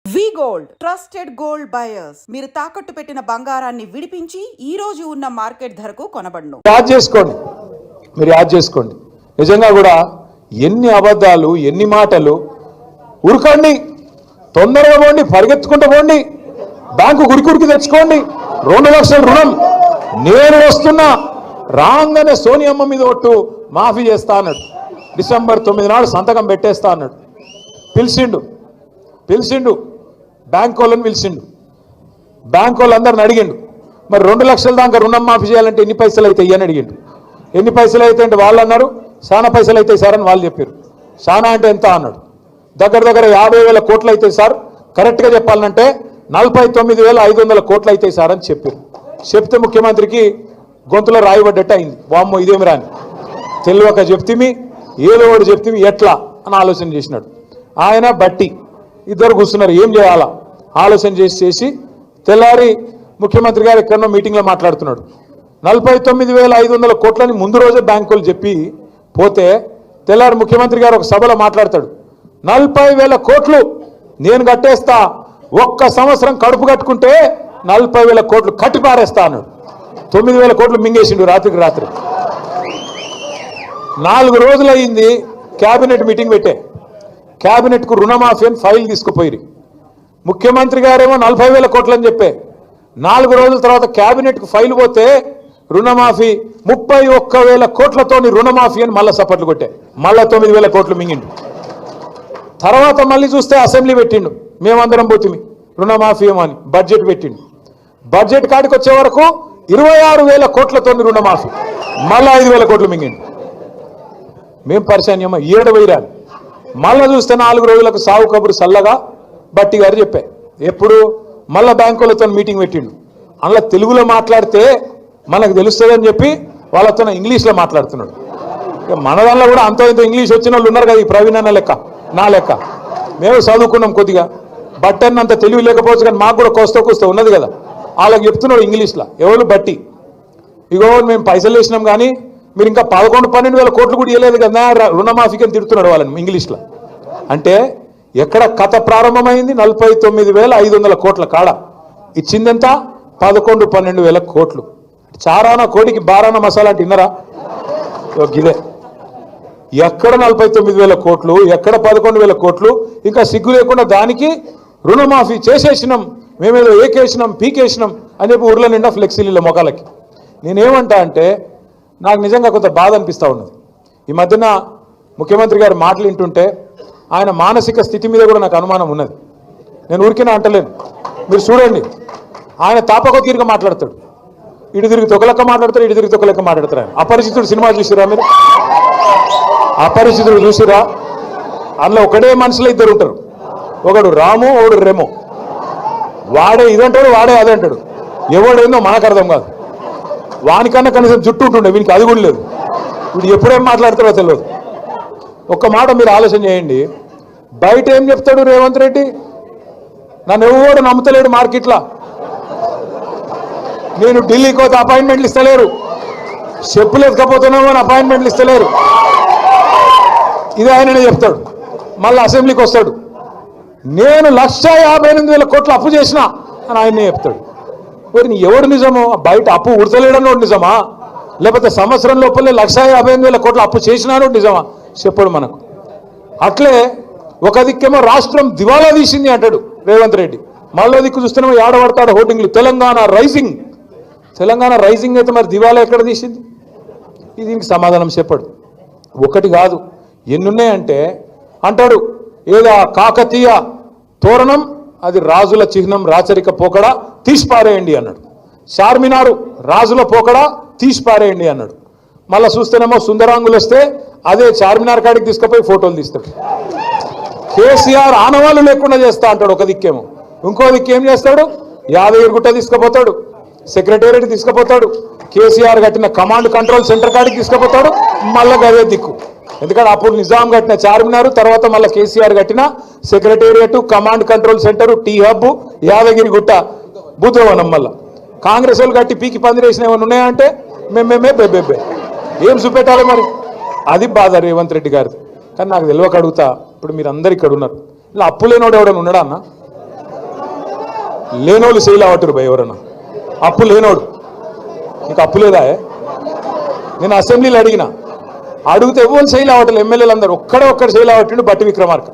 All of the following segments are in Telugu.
V-Gold trusted gold buyers. మీరు తాకట్టు పెట్టిన బంగారాన్ని విడిపించి ఈ రోజు ఉన్న మార్కెట్ ధరకు కొనబడును. మీరు యాడ్ చేసుకోండి. నిజంగా కూడా ఎన్ని అబద్ధాలు, ఎన్ని మాటలు. ఉరకండి, తొందరగా పోండి, పరిగెత్తుకుంటూ పోండి, బ్యాంకు గురికి తెచ్చుకోండి. 2 లక్షల రుణం నేను వస్తున్నా రాగానే సోనియమ్మ మీద ఒట్టు మాఫీ చేస్తా అన్నాడు. డిసెంబర్ 9 నాడు సంతకం పెట్టేస్తా అన్నాడు. పిలిచిండు బ్యాంక్ వాళ్ళని పిలిచిండు. బ్యాంక్ వాళ్ళందరిని అడిగిండు, మరి 2 లక్షల దాకా రుణం మాఫీ చేయాలంటే ఎన్ని పైసలు అవుతాయి అని అడిగిండు. ఎన్ని పైసలు అయితే అంటే వాళ్ళు అన్నారు చాలా పైసలు అవుతాయి సార్ అని వాళ్ళు చెప్పారు. చాలా అంటే ఎంత అన్నాడు. దగ్గర 50,000 కోట్లు అవుతాయి సార్, కరెక్ట్గా చెప్పాలంటే 49,500 కోట్లు అవుతాయి సార్ అని చెప్పారు. చెప్తే ముఖ్యమంత్రికి గొంతులో రాయబడ్డట్టు అయింది. వామ్మో ఇదేమి రాని తెలియక చెప్తిమి, ఏదో ఒకటి చెప్తిమి ఎట్లా అని ఆలోచన చేసినాడు. ఆయన బట్టి ఇద్దరు కూర్చున్నారు, ఏం చేయాలా ఆలోచన చేసి తెల్లారి ముఖ్యమంత్రి గారు ఎక్కడో మీటింగ్లో మాట్లాడుతున్నాడు. 49,500 కోట్లని ముందు రోజే బ్యాంకులు చెప్పి పోతే తెల్లారి ముఖ్యమంత్రి గారు ఒక సభలో మాట్లాడతాడు. 40,000 కోట్లు నేను కట్టేస్తా, ఒక్క సంవత్సరం కడుపు కట్టుకుంటే 40,000 కోట్లు కట్టి పారేస్తా అన్నాడు. 9,000 కోట్లు మింగేసిండు రాత్రికి రాత్రి. 4 రోజులు అయింది క్యాబినెట్ మీటింగ్ పెట్టే. క్యాబినెట్కు రుణమాఫీ అని ఫైల్ తీసుకుపోయి ముఖ్యమంత్రి గారేమో 40,000 కోట్లు అని చెప్పే. 4 రోజుల తర్వాత క్యాబినెట్కు ఫైల్ పోతే రుణమాఫీ 31,000 కోట్లతోని రుణమాఫీ అని మళ్ళీ సపోర్ట్లు కొట్టే. మళ్ళీ 9,000 కోట్లు మింగిండు. తర్వాత మళ్ళీ చూస్తే అసెంబ్లీ పెట్టిండు, మేమందరం పోతుంది రుణమాఫీ ఏమో అని బడ్జెట్ పెట్టిండు. బడ్జెట్ కాడికి వచ్చే వరకు 26,000 కోట్లతోని రుణమాఫీ, మళ్ళీ 5,000 కోట్లు మింగిండు. మేం పరిశాన్యమా 7 వైరాలు. మళ్ళీ చూస్తే 4 రోజులకు సాగు కబురు సల్లగా బట్టి గారు చెప్పే. ఎప్పుడు మళ్ళీ బ్యాంకులతో మీటింగ్ పెట్టిండు. అందులో తెలుగులో మాట్లాడితే మనకు తెలుస్తుందని చెప్పి వాళ్ళతో ఇంగ్లీష్లో మాట్లాడుతున్నాడు. మన దానిలో కూడా అంత ఇంత ఇంగ్లీష్ వచ్చిన వాళ్ళు ఉన్నారు కదా, ఈ ప్రవీణ్ అన్న లెక్క నా లెక్క. మేము చదువుకున్నాం కొద్దిగా, బట్టి అన్నంత తెలివి లేకపోవచ్చు కానీ మాకు కూడా కోస్తా ఉన్నది కదా. వాళ్ళకి చెప్తున్నాడు ఇంగ్లీష్లో, ఎవరు బట్టి ఇగో మేము పైసలు వేసినాం కానీ మీరు ఇంకా 11-12,000 కోట్లు కూడా ఇవ్వలేదు కదా రుణమాఫీకి అని తిడుతున్నాడు వాళ్ళని ఇంగ్లీష్లో. అంటే ఎక్కడ కథ ప్రారంభమైంది 49,500 కోట్ల కాడ ఇచ్చిందెంత 11-12,000 కోట్లు. చారాన కోడికి బారాన మసాలా అంటే విన్నరా? ఇదే ఎక్కడ 49,000 కోట్లు, ఎక్కడ 11,000 కోట్లు. ఇంకా సిగ్గు లేకుండా దానికి రుణమాఫీ చేసేసినాం, మేమేదో ఏకేసినాం పీకేసినాం అని చెప్పి ఊర్ల నిండా ఫ్లెక్సీల మొఖాలకి. నేనేమంటా అంటే నాకు నిజంగా కొంత బాధ అనిపిస్తూ ఉన్నది. ఈ మధ్యన ముఖ్యమంత్రి గారు మాటలు వింటుంటే ఆయన మానసిక స్థితి మీద కూడా నాకు అనుమానం ఉన్నది. నేను ఊరికినా అంటలేను, మీరు చూడండి. ఆయన తాపకొతీరుగా మాట్లాడతాడు, ఇటు తిరిగి తొకలెక్క మాట్లాడతారు, ఇటు తిరిగి తొకలెక్క మాట్లాడతారు. ఆయన అపరిచితుడు సినిమా చూసిరా మీరు? అపరిచితుడు చూసిరా? అందులో ఒకటే మనుషులు ఇద్దరు ఉంటారు, ఒకడు రాము ఒకడు రెమో. వాడే ఇదంటాడు, వాడే అదంటాడు. ఎవడేందో మనకు అర్థం కాదు. వానికన్నా కనీసం జుట్టు ఉంటుండే, వీనికి అది కూడా లేదు. వీడు ఎప్పుడేం మాట్లాడతారో తెలియదు. ఒక్క మాట మీరు ఆలోచన చేయండి. బయట ఏం చెప్తాడు రేవంత్ రెడ్డి? నన్ను ఎవరు నమ్ముతలేడు మార్కెట్లో, నేను ఢిల్లీకి పోతే అపాయింట్మెంట్లు ఇస్తలేరు, చెప్పులు ఎత్తుకపోతున్నామో అని అపాయింట్మెంట్లు ఇస్తలేరు. ఇది ఆయననే చెప్తాడు. మళ్ళీ అసెంబ్లీకి వస్తాడు, నేను 158,000 కోట్లు అప్పు చేసిన అని ఆయనే చెప్తాడు. మరి ఎవడు నిజమో? బయట అప్పు ఉడతలేడన్నోడు నిజమా, లేకపోతే సంవత్సరం లోపలే 158,000 కోట్లు అప్పు చేసినానో నిజమా? చెప్పడు మనకు. అట్లే ఒక దిక్కేమో రాష్ట్రం దివాలా తీసింది అంటాడు రేవంత్ రెడ్డి, మళ్ళీ దిక్కు చూస్తేనేమో ఏడబడతాడు హోర్డింగ్లు తెలంగాణ రైజింగ్. తెలంగాణ రైజింగ్ అయితే మరి దివాలా ఎక్కడ తీసింది? ఇది దీనికి సమాధానం చెప్పాడు. ఒకటి కాదు ఎన్నున్నాయంటే అంటాడు, ఏదో కాకతీయ తోరణం అది రాజుల చిహ్నం, రాచరిక పోకడ తీసిపారేయండి అన్నాడు. చార్మినారు రాజుల పోకడ తీసిపారేయండి అన్నాడు. మళ్ళీ చూస్తేనేమో సుందరాంగులు వస్తే అదే చార్మినార్ కాడికి తీసుకుపోయి ఫోటోలు తీస్తాడు. కేసీఆర్ ఆనవాళ్ళు లేకుండా చేస్తా అంటాడు ఒక దిక్కేమో. ఇంకో దిక్కు ఏం చేస్తాడు? యాదగిరిగుట్ట తీసుకుపోతాడు, సెక్రటేరియట్ తీసుకుపోతాడు, కేసీఆర్ కట్టిన కమాండ్ కంట్రోల్ సెంటర్ కాడికి తీసుకుపోతాడు. మళ్ళీ అదే దిక్కు, ఎందుకంటే అప్పుడు నిజాం కట్టిన చార్మినారు, తర్వాత మళ్ళీ కేసీఆర్ కట్టిన secretariat, command control centre, T hub, Yadagirigutta, Buddhavanam. మళ్ళీ కాంగ్రెస్ వాళ్ళు కట్టి పీకి పందిరేసిన ఏమైనా ఉన్నాయంటే మేమే బెబ్బెబ్బే ఏం చూపెట్టాలి మరి? అది బాధ రేవంత్ రెడ్డి గారిది. కానీ నాకు తెలియక అడుగుతా, ఇప్పుడు మీరు అందరు ఇక్కడ ఉన్నారు, ఇలా అప్పు లేనోడు ఎవడన్నా ఉన్నాడా అన్న? లేనోళ్ళు శైలి అవటరు భయ ఎవరన్నా? అప్పు లేనోడు నీకు అప్పు లేదా? నేను అసెంబ్లీలో అడిగితే ఎవరు శైలి అవటలు, ఎమ్మెల్యేలు అందరూ ఒక్కడు శైలి అవట్టిండు బట్టి విక్రమార్క.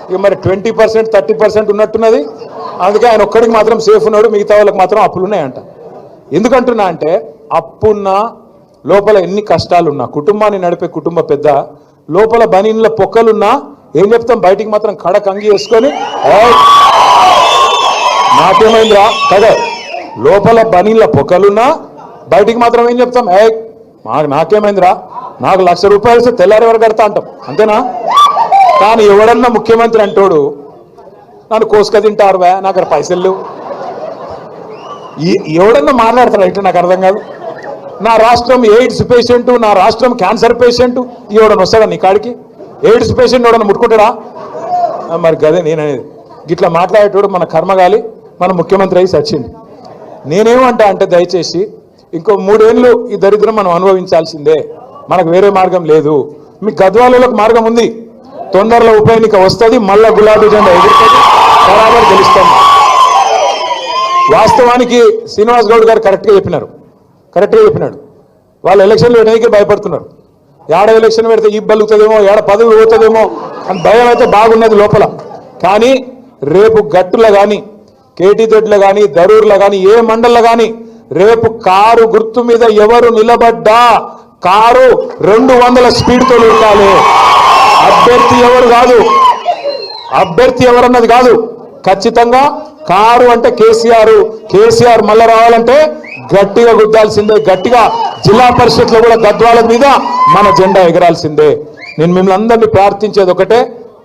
ఇక మరి 20% 30% ఉన్నట్టున్నది, అందుకే ఆయన ఒక్కడికి మాత్రం సేఫ్ ఉన్నాడు, మిగతా వాళ్ళకి మాత్రం అప్పులు ఉన్నాయంట. ఎందుకంటున్నా అంటే అప్పున్నా లోపల ఎన్ని కష్టాలున్నా, కుటుంబాన్ని నడిపే కుటుంబ పెద్ద, లోపల బనీన్ల పొక్కలున్నా ఏం చెప్తాం, బయటికి మాత్రం కడక అంగి వేసుకొని నాకేమైందిరా కదా, లోపల బనీన్ల పొక్కలున్నా బయటికి మాత్రం ఏం చెప్తాం, నాకేమైందిరా, నాకు ₹1,00,000 ఇస్తే తెల్లారి వరకు కడతా అంటాం, అంతేనా? కానీ ఎవడన్నా ముఖ్యమంత్రి అంటోడు నన్ను కోసుక తింటారు వే, నాకు అక్కడ పైసలు లేవు, ఎవడన్నా మాట్లాడతాడు అంటే నాకు అర్థం కాదు. నా రాష్ట్రం ఎయిడ్స్ పేషెంట్, నా రాష్ట్రం క్యాన్సర్ పేషెంట్, ఎవడన్నా వస్తాడా నీ కాడికి? ఎయిడ్స్ పేషెంట్ ఎవడన్నా ముట్టుకుంటాడా? మరి గదే నేననేది, గిట్లా మాట్లాడేటోడు మన కర్మగాలి మన ముఖ్యమంత్రి అయి సచ్చింది. నేనేమంటా అంటే దయచేసి ఇంకో 3 ఏళ్ళు ఈ దరిద్రం మనం అనుభవించాల్సిందే, మనకు వేరే మార్గం లేదు. మీ గద్వాలకు మార్గం ఉంది, తొందరలో ఉప ఎన్నిక వస్తుంది, మళ్ళా గులాబీ జెండా ఎగురుతుంది, బరాబర్ గెలుస్తాం. వాస్తవానికి శ్రీనివాస్ గౌడ్ గారు కరెక్ట్గా చెప్పినాడు. వాళ్ళు ఎలక్షన్లు పెట్టడానికి భయపడుతున్నారు. ఏడ ఎలక్షన్ పెడితే ఈ బలుగుతుందేమో, ఏడ పదవి పోతుందేమో అని భయం అయితే బాగున్నది లోపల. కానీ రేపు గట్టులో కానీ, కేటీదొడ్లో కానీ, దరూర్లో కానీ, ఏ మండల్లో కానీ రేపు కారు గుర్తు మీద ఎవరు నిలబడ్డా కారు 200 స్పీడ్తో ఉరకాలి. అభ్యర్థి ఎవరన్నది కాదు, ఖచ్చితంగా కారు అంటే కేసీఆర్ మళ్ళా రావాలంటే గట్టిగా గుద్దాల్సిందే, గట్టిగా జిల్లా పరిషత్లో కూడా గద్వాల మీద మన జెండా ఎగరాల్సిందే. నేను మిమ్మల్ని అందరినీ ప్రార్థించేది ఒకటే,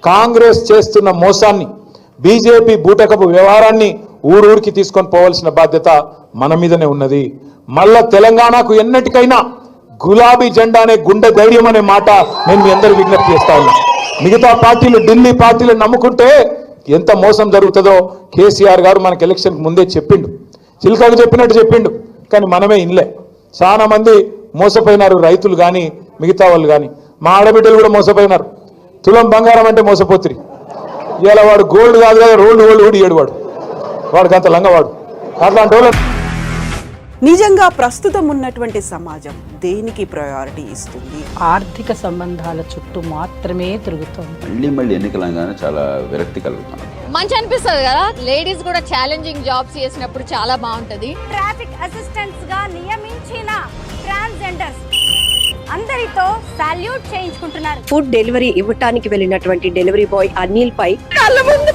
కాంగ్రెస్ చేస్తున్న మోసాన్ని, బీజేపీ బూటకపు వ్యవహారాన్ని ఊరూరికి తీసుకొని పోవాల్సిన బాధ్యత మన మీదనే ఉన్నది. మళ్ళా తెలంగాణకు ఎన్నటికైనా గులాబీ జెండా అనే గుండె ధైర్యం అనే మాట నేను మీ అందరూ విజ్ఞప్తి చేస్తా ఉన్నా. మిగతా పార్టీలు, ఢిల్లీ పార్టీలు నమ్ముకుంటే ఎంత మోసం జరుగుతుందో కేసీఆర్ గారు మనకు ఎలక్షన్కి ముందే చెప్పిండు, చిలకకు చెప్పినట్టు చెప్పిండు. కానీ మనమే ఇన్లే. చాలా మంది మోసపోయినారు, రైతులు కానీ మిగతా వాళ్ళు కానీ. మా ఆడబిడ్డలు కూడా మోసపోయినారు. తులం బంగారం అంటే మోసపోతురి. ఇలా వాడు గోల్డ్ కాదు కదా, రోల్డ్ కూడా ఇయ్యడు వాడికి అంత లంగవాడు. అట్లాంటి వాళ్ళు నిజంగా ప్రస్తుతం ఉన్నటువంటి సమాజం దేనికి ప్రయారిటీ ఇస్తుంది? ఆర్థిక సంబంధాల చుట్టూ మాత్రమే తిరుగుతుంది. మళ్ళీ ఎన్నికలంగానే చాలా విరక్తి కలుగుతున్నాం. మంచి అనిపిస్తుంది కదా, లేడీస్ కూడా ఛాలెంజింగ్ జాబ్స్ చేసినప్పుడు చాలా బాగుంటది. ట్రాఫిక్ అసిస్టెంట్స్ గా నియమించిన ట్రాన్స్జెండర్స్ అందరితో సాల్యూట్ చేయించుకుంటున్నారు. ఫుడ్ డెలివరీ ఇవ్వటానికి వెళ్ళినటువంటి డెలివరీ బాయ్ అనిల్ పై కళ్ళ ముందు